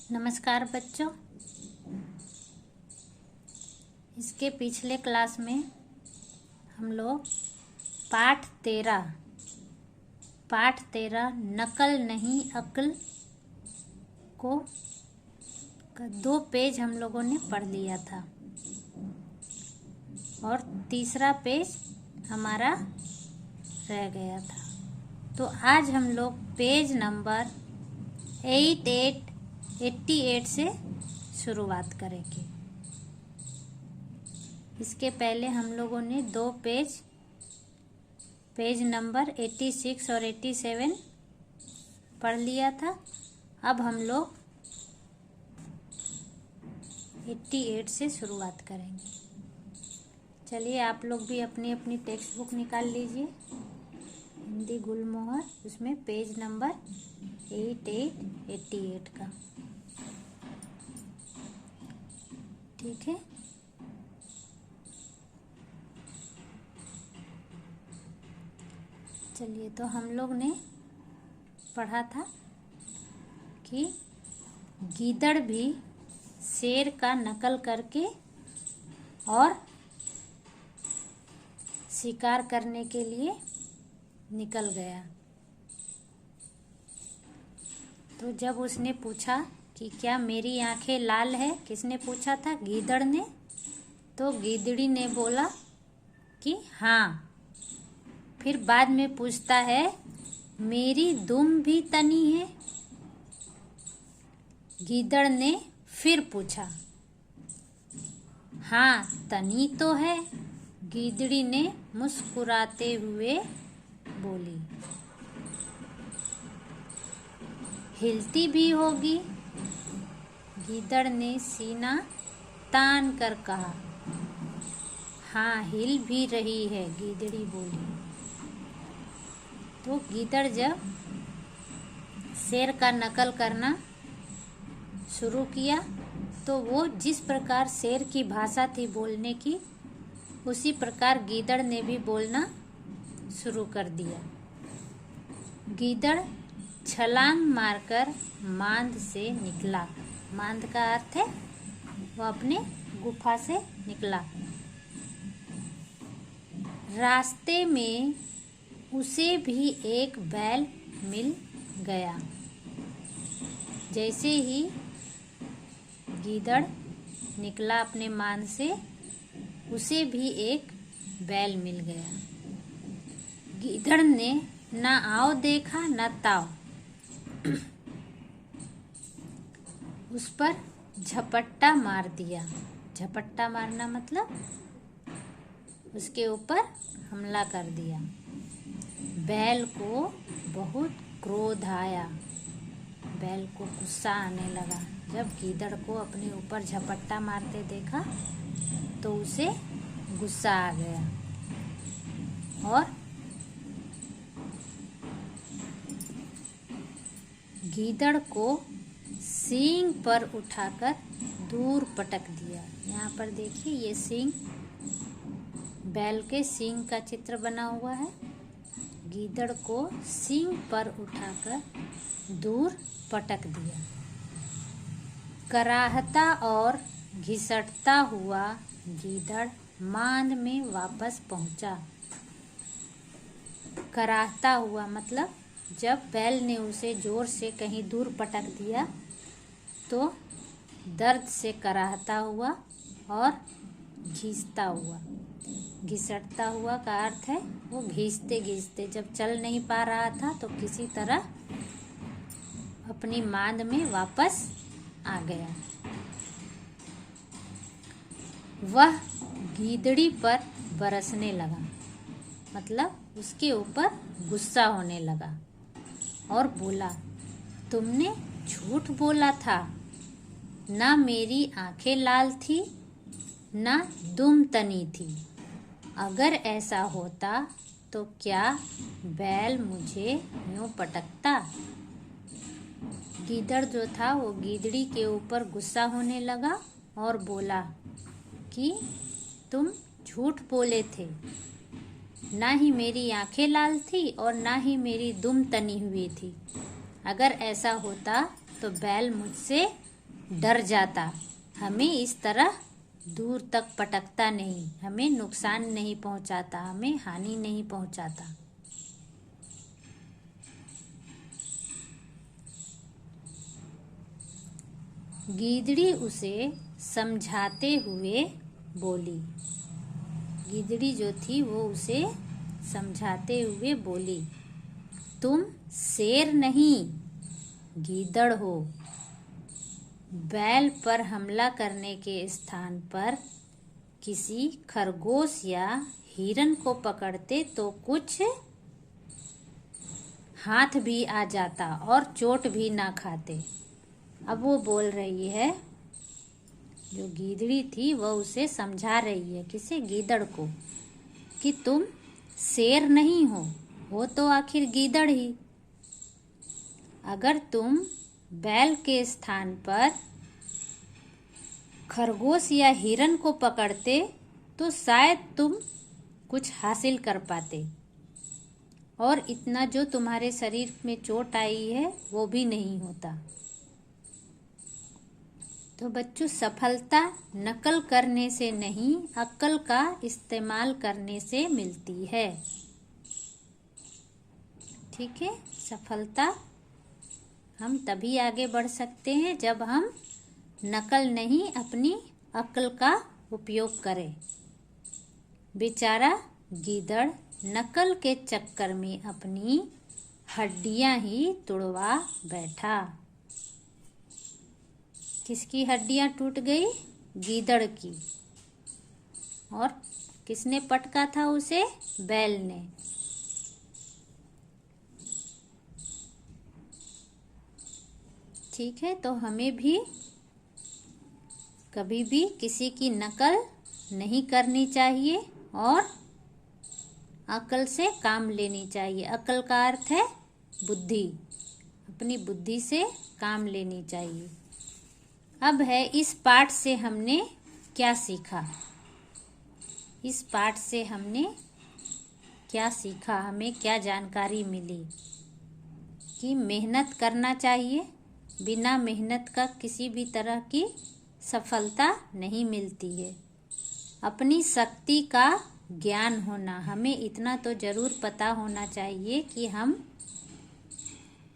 नमस्कार बच्चों। इसके पिछले क्लास में हम लोग पाठ 13 नकल नहीं अक्ल को 2 पेज हम लोगों ने पढ़ लिया था और तीसरा पेज हमारा रह गया था। तो आज हम लोग पेज नंबर 88 से शुरुआत करेंगे। इसके पहले हम लोगों ने 2 पेज नंबर 86 और 87 पढ़ लिया था। अब हम लोग 88 से शुरुआत करेंगे। चलिए आप लोग भी अपनी अपनी टेक्स्ट बुक निकाल लीजिए, हिंदी गुलमोहर, उसमें पेज नंबर 88 का। ठीक है, चलिए। तो हम लोग ने पढ़ा था कि गीदड़ भी शेर का नकल करके और शिकार करने के लिए निकल गया। तो जब उसने पूछा कि क्या मेरी आंखें लाल है, किसने पूछा था? गीदड़ ने। तो गीदड़ी ने बोला कि हाँ। फिर बाद में पूछता है, मेरी दुम भी तनी है? गीदड़ ने फिर पूछा, हाँ तनी तो है। गीदड़ी ने मुस्कुराते हुए बोली, हिलती भी होगी? गीदड़ ने सीना तान कर कहा, हाँ हिल भी रही है। गीदड़ी बोली। तो गीदड़ जब शेर का नकल करना शुरू किया तो वो जिस प्रकार शेर की भाषा थी बोलने की, उसी प्रकार गीदड़ ने भी बोलना शुरू कर दिया। गीदड़ छलांग मारकर मांद से निकला। मांद का अर्थ है वो अपने गुफा से निकला। रास्ते में उसे भी एक बैल मिल गया। जैसे ही गीदड़ निकला अपने मांद से, उसे भी एक बैल मिल गया। गीदड़ ने ना आओ देखा ना ताव, उस पर झपट्टा मार दिया। झपट्टा मारना मतलब उसके ऊपर हमला कर दिया। बैल को बहुत क्रोध आया, बैल को गुस्सा आने लगा। जब गीदड़ को अपने ऊपर झपट्टा मारते देखा तो उसे गुस्सा आ गया और गीदड़ को सींग पर उठाकर दूर पटक दिया। यहाँ पर देखिए, ये सींग, बैल के सींग का चित्र बना हुआ है। गीदड़ को सींग पर उठाकर दूर पटक दिया। कराहता और घिसटता हुआ गीदड़ मांद में वापस पहुंचा। कराहता हुआ मतलब जब बैल ने उसे जोर से कहीं दूर पटक दिया तो दर्द से कराहता हुआ और घिसता हुआ। घिसटता हुआ का अर्थ है वो घिसते घिसते जब चल नहीं पा रहा था तो किसी तरह अपनी मांद में वापस आ गया। वह गीदड़ी पर बरसने लगा, मतलब उसके ऊपर गुस्सा होने लगा और बोला, तुमने झूठ बोला था। ना मेरी आंखें लाल थी, ना दुम तनी थी। अगर ऐसा होता तो क्या बैल मुझे यूं पटकता? गीदड़ जो था वो गीदड़ी के ऊपर गुस्सा होने लगा और बोला कि तुम झूठ बोले थे। ना ही मेरी आंखें लाल थी और ना ही मेरी दुम तनी हुई थी। अगर ऐसा होता तो बैल मुझसे डर जाता, हमें इस तरह दूर तक पटकता नहीं, हमें नुकसान नहीं पहुंचाता, हमें हानि नहीं पहुंचाता। गीदड़ी उसे समझाते हुए बोली। गीदड़ी जो थी वो उसे समझाते हुए बोली, तुम शेर नहीं गीदड़ हो। बैल पर हमला करने के स्थान पर किसी खरगोश या हिरन को पकड़ते तो कुछ हाथ भी आ जाता और चोट भी ना खाते। अब वो बोल रही है, जो गीदड़ी थी वह उसे समझा रही है, किसे? गीदड़ को, कि तुम शेर नहीं हो तो आखिर गीदड़ ही। अगर तुम बैल के स्थान पर खरगोश या हिरन को पकड़ते तो शायद तुम कुछ हासिल कर पाते, और इतना जो तुम्हारे शरीर में चोट आई है वो भी नहीं होता। तो बच्चों, सफलता नकल करने से नहीं, अक्ल का इस्तेमाल करने से मिलती है। ठीक है, सफलता हम तभी आगे बढ़ सकते हैं जब हम नकल नहीं, अपनी अक्ल का उपयोग करें। बेचारा गीदड़ नकल के चक्कर में अपनी हड्डियां ही तुड़वा बैठा। किसकी हड्डियां टूट गई? गीदड़ की। और किसने पटका था उसे? बैल ने। ठीक है, तो हमें भी कभी भी किसी की नकल नहीं करनी चाहिए और अक्ल से काम लेनी चाहिए। अक्ल का अर्थ है बुद्धि, अपनी बुद्धि से काम लेनी चाहिए। अब है, इस पाठ से हमने क्या सीखा? इस पाठ से हमने क्या सीखा, हमें क्या जानकारी मिली? कि मेहनत करना चाहिए, बिना मेहनत का किसी भी तरह की सफलता नहीं मिलती है। अपनी शक्ति का ज्ञान होना, हमें इतना तो जरूर पता होना चाहिए कि हम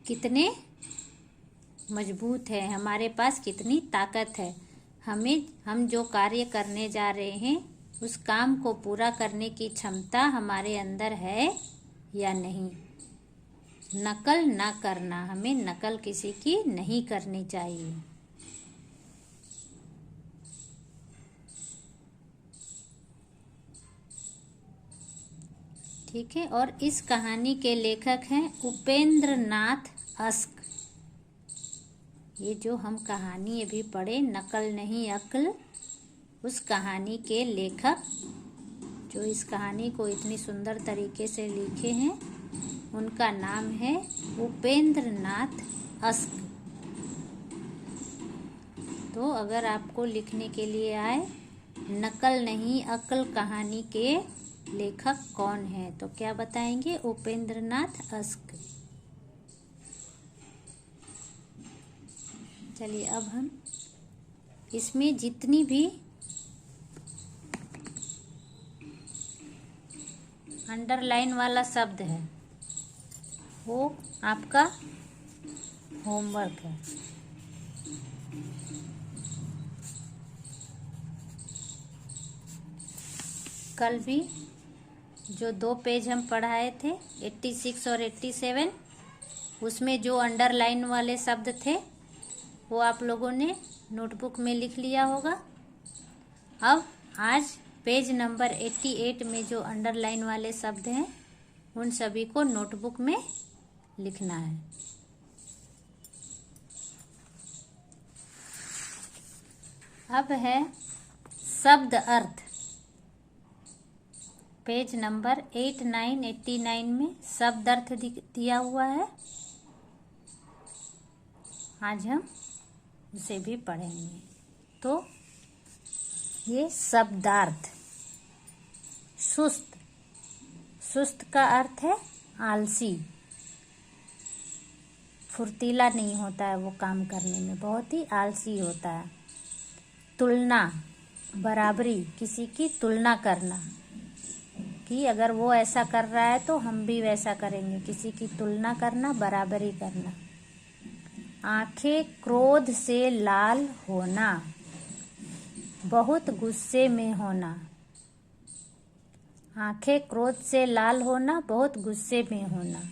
कितने मजबूत है, हमारे पास कितनी ताकत है। हम जो कार्य करने जा रहे हैं उस काम को पूरा करने की क्षमता हमारे अंदर है या नहीं। नकल ना करना, हमें नकल किसी की नहीं करनी चाहिए। ठीक है, और इस कहानी के लेखक हैं उपेंद्र नाथ अस्क। ये जो हम कहानी अभी पढ़े, नकल नहीं अक्ल, उस कहानी के लेखक जो इस कहानी को इतनी सुंदर तरीके से लिखे हैं, उनका नाम है उपेंद्र नाथ अस्क। तो अगर आपको लिखने के लिए आए, नकल नहीं अक्ल कहानी के लेखक कौन है, तो क्या बताएंगे? उपेंद्र नाथ अस्क। चलिए, अब हम इसमें जितनी भी अंडरलाइन वाला शब्द है वो आपका होमवर्क है। कल भी जो 2 पेज हम पढ़ाए थे 86 और 87, उसमें जो अंडरलाइन वाले शब्द थे वो आप लोगों ने नोटबुक में लिख लिया होगा। अब आज पेज नंबर 88 में जो अंडरलाइन वाले शब्द हैं उन सभी को नोटबुक में लिखना है। अब है शब्द अर्थ। पेज नंबर 89, 89 में शब्द अर्थ दिया हुआ है। आज हम उसे भी पढ़ेंगे। तो ये शब्दार्थ। सुस्त, सुस्त का अर्थ है आलसी। फुर्तीला नहीं होता है, वो काम करने में बहुत ही आलसी होता है। तुलना, बराबरी, किसी की तुलना करना कि अगर वो ऐसा कर रहा है तो हम भी वैसा करेंगे, किसी की तुलना करना, बराबरी करना। आंखें क्रोध से लाल होना, बहुत गुस्से में होना। आंखें क्रोध से लाल होना, बहुत गुस्से में होना।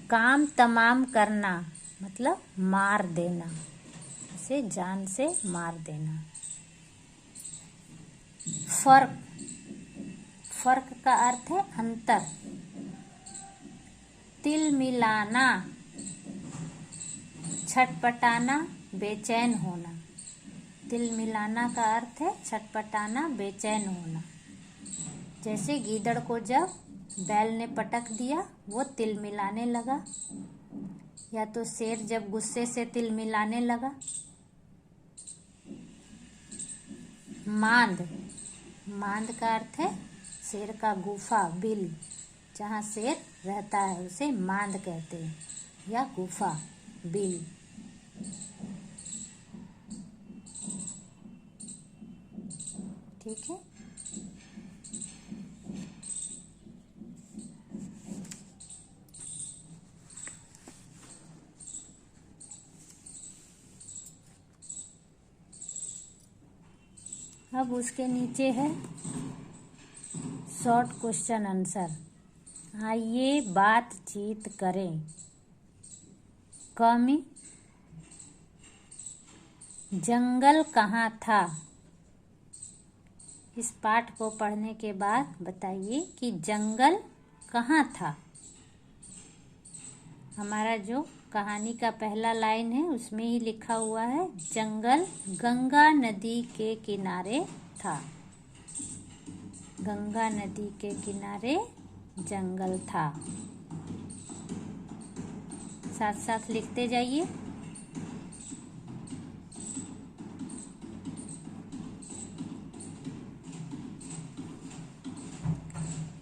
काम तमाम करना मतलब मार देना, उसे जान से मार देना। फर्क, फर्क का अर्थ है अंतर। तिल मिलाना, छटपटाना, बेचैन होना। तिल मिलाना का अर्थ है छटपटाना, बेचैन होना। जैसे गीदड़ को जब बैल ने पटक दिया, वो तिल मिलाने लगा, या तो शेर जब गुस्से से तिल मिलाने लगा। मांद, मांद का अर्थ है शेर का गुफा, बिल, जहाँ शेर रहता है उसे मांद कहते हैं, या गुफा, बिल। ठीक है। अब उसके नीचे है शॉर्ट क्वेश्चन आंसर। आइए बातचीत करें। क में जंगल कहाँ था। इस पाठ को पढ़ने के बाद बताइए कि जंगल कहाँ था। हमारा जो कहानी का पहला लाइन है उसमें ही लिखा हुआ है, जंगल गंगा नदी के किनारे था। गंगा नदी के किनारे जंगल था। साथ साथ लिखते जाइए।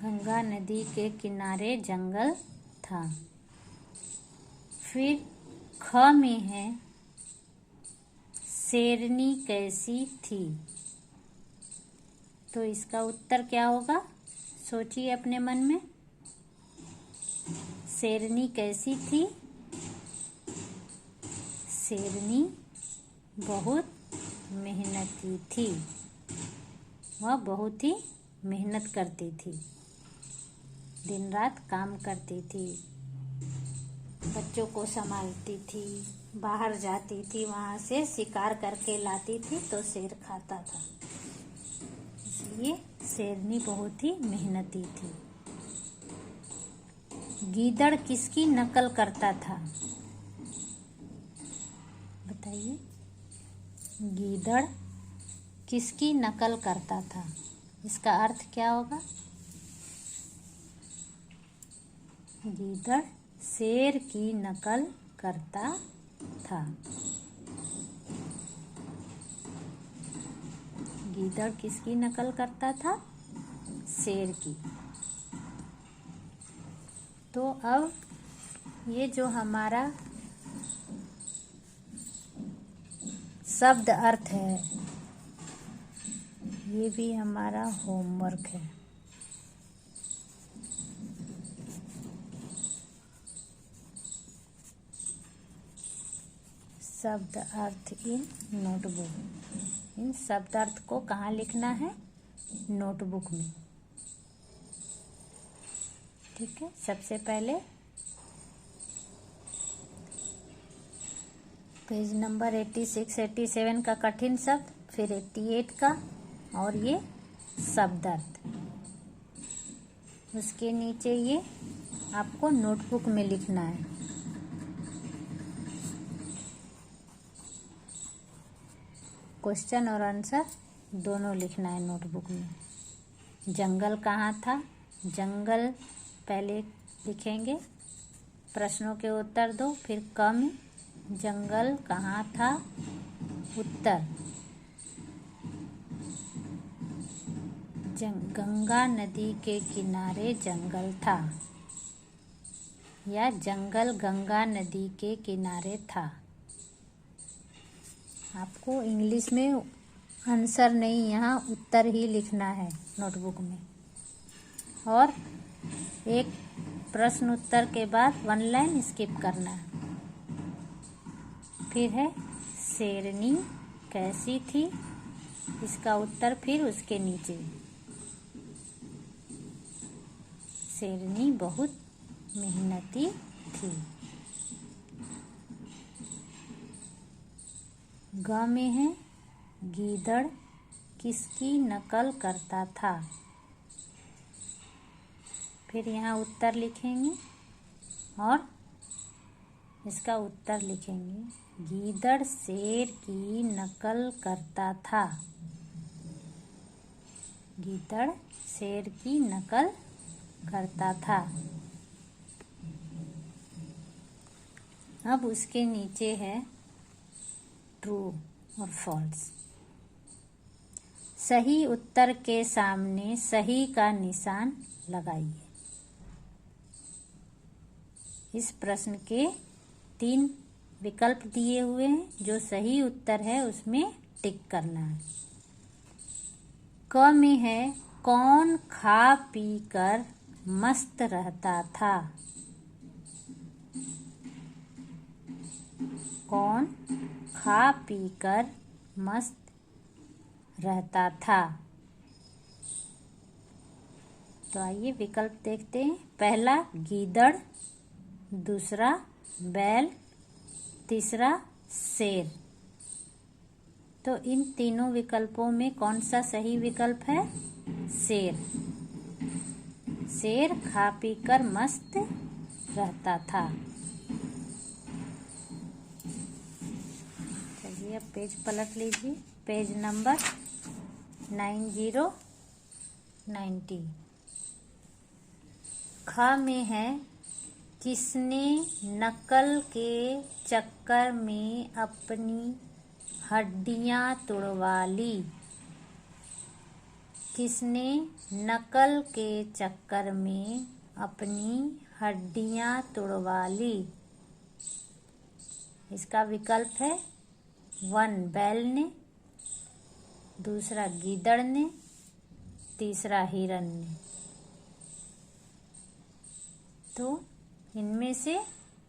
गंगा नदी के किनारे जंगल था। फिर ख में है शेरनी कैसी थी। तो इसका उत्तर क्या होगा, सोचिए अपने मन में। शेरनी कैसी थी। शेरनी बहुत मेहनती थी। वह बहुत ही मेहनत करती थी, दिन रात काम करती थी, बच्चों को संभालती थी, बाहर जाती थी, वहाँ से शिकार करके लाती थी तो शेर खाता था, इसलिए शेरनी बहुत ही मेहनती थी। गीदड़ किसकी नकल करता था। बताइए, गीदड़ किसकी नकल करता था। इसका अर्थ क्या होगा। गीदड़ शेर की नकल करता था। गीदड़ किसकी नकल करता था, शेर की। तो अब ये जो हमारा शब्द अर्थ है, ये भी हमारा होमवर्क है। शब्द अर्थ इन नोटबुक। इन शब्द अर्थ को कहाँ लिखना है, नोटबुक में। ठीक है। सबसे पहले पेज नंबर 86, 87 का कठिन शब्द, फिर 88 का, और ये शब्द अर्थ। उसके नीचे ये आपको नोटबुक में लिखना है। क्वेश्चन और आंसर दोनों लिखना है नोटबुक में। जंगल कहाँ था, जंगल पहले लिखेंगे, प्रश्नों के उत्तर दो। फिर क में जंगल कहाँ था, उत्तर गंगा नदी के किनारे जंगल था। या जंगल गंगा नदी के किनारे था। आपको इंग्लिश में आंसर नहीं, यहाँ उत्तर ही लिखना है नोटबुक में। और एक प्रश्न उत्तर के बाद 1 लाइन स्किप करना है। फिर है शेरनी कैसी थी, इसका उत्तर फिर उसके नीचे। शेरनी बहुत मेहनती थी। ग में है गीदड़ किसकी नकल करता था। फिर यहाँ उत्तर लिखेंगे और इसका उत्तर लिखेंगे। गीदड़ शेर की नकल करता था। गीदड़ शेर की नकल करता था। अब उसके नीचे है ट्रू और फॉल्स। सही उत्तर के सामने सही का निशान लगाइए। इस प्रश्न के 3 विकल्प दिए हुए हैं। जो सही उत्तर है उसमें टिक करना है। क में है कौन खा पी कर मस्त रहता था। कौन खा पी कर मस्त रहता था। तो आइए विकल्प देखते हैं। पहला गीदड़, दूसरा बैल, तीसरा शेर। तो इन तीनों विकल्पों में कौन सा सही विकल्प है? शेर। शेर खा पी कर मस्त रहता था। चलिए अब पेज पलट लीजिए। Page number 9090। ख में है किसने नकल के चक्कर में अपनी हड्डियां तुड़वा ली। किसने नकल के चक्कर में अपनी हड्डियां तुड़वा ली। इसका विकल्प है 1 बैल ने, दूसरा गीदड़ ने, तीसरा हिरन ने। तो इनमें से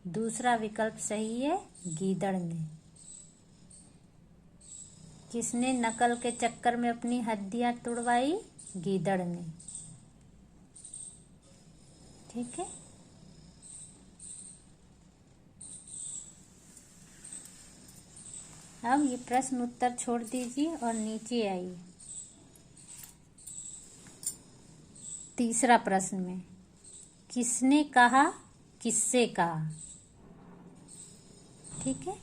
दूसरा विकल्प सही है, गीदड़ ने। किसने नकल के चक्कर में अपनी हड्डियां तुड़वाई? गीदड़ ने। ठीक है। अब ये प्रश्न उत्तर छोड़ दीजिए और नीचे आइए। तीसरा प्रश्न में किसने कहा, किससे कहा। ठीक है।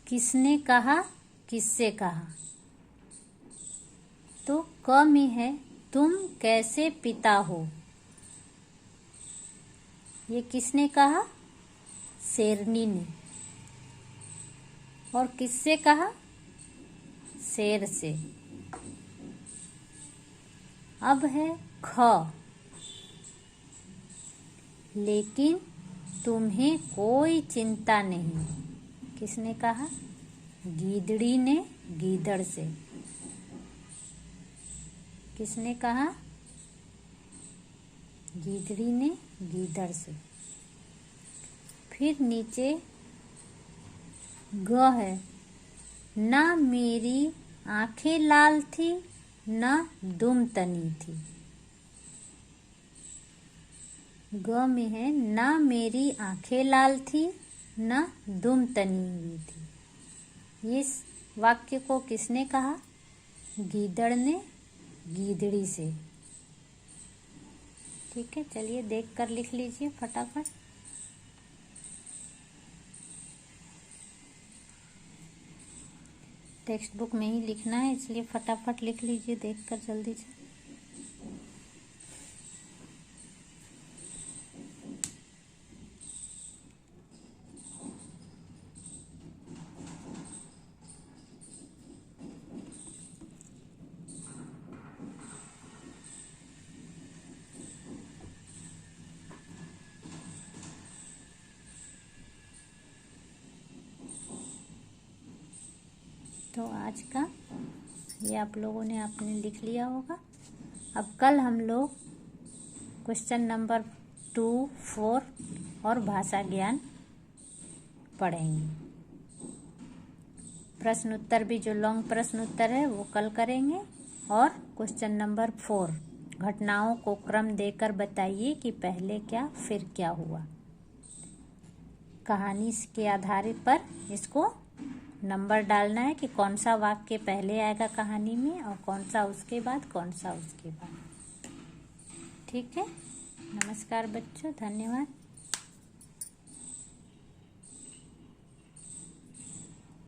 किसने कहा, किससे कहा। तो क में है तुम कैसे पिता हो। ये किसने कहा? शेरनी ने। और किससे कहा? शेर से। अब है ख, लेकिन तुम्हें कोई चिंता नहीं। किसने कहा? गीदड़ी ने गीदड़ से। किसने कहा? गीदड़ी ने गीदड़ से। फिर नीचे ग है ना मेरी आंखें लाल थी ना दुम तनी थी। ग में है ना मेरी आंखें लाल थी ना दुम तनी हुई थी। इस वाक्य को किसने कहा? गीदड़ ने गीदड़ी से। ठीक है। चलिए देख कर लिख लीजिए फटाफट। टेक्स्ट बुक में ही लिखना है, इसलिए फटाफट लिख लीजिए देखकर जल्दी से। तो आज का ये आप लोगों ने आपने लिख लिया होगा। अब कल हम लोग क्वेश्चन नंबर 2, 4 और भाषा ज्ञान पढ़ेंगे। प्रश्न उत्तर भी जो लॉन्ग प्रश्न उत्तर है वो कल करेंगे। और क्वेश्चन नंबर 4, घटनाओं को क्रम देकर बताइए कि पहले क्या फिर क्या हुआ। कहानी के आधारित पर इसको नंबर डालना है कि कौन सा वाक्य पहले आएगा कहानी में और कौन सा उसके बाद, कौन सा उसके बाद। ठीक है। नमस्कार बच्चों, धन्यवाद।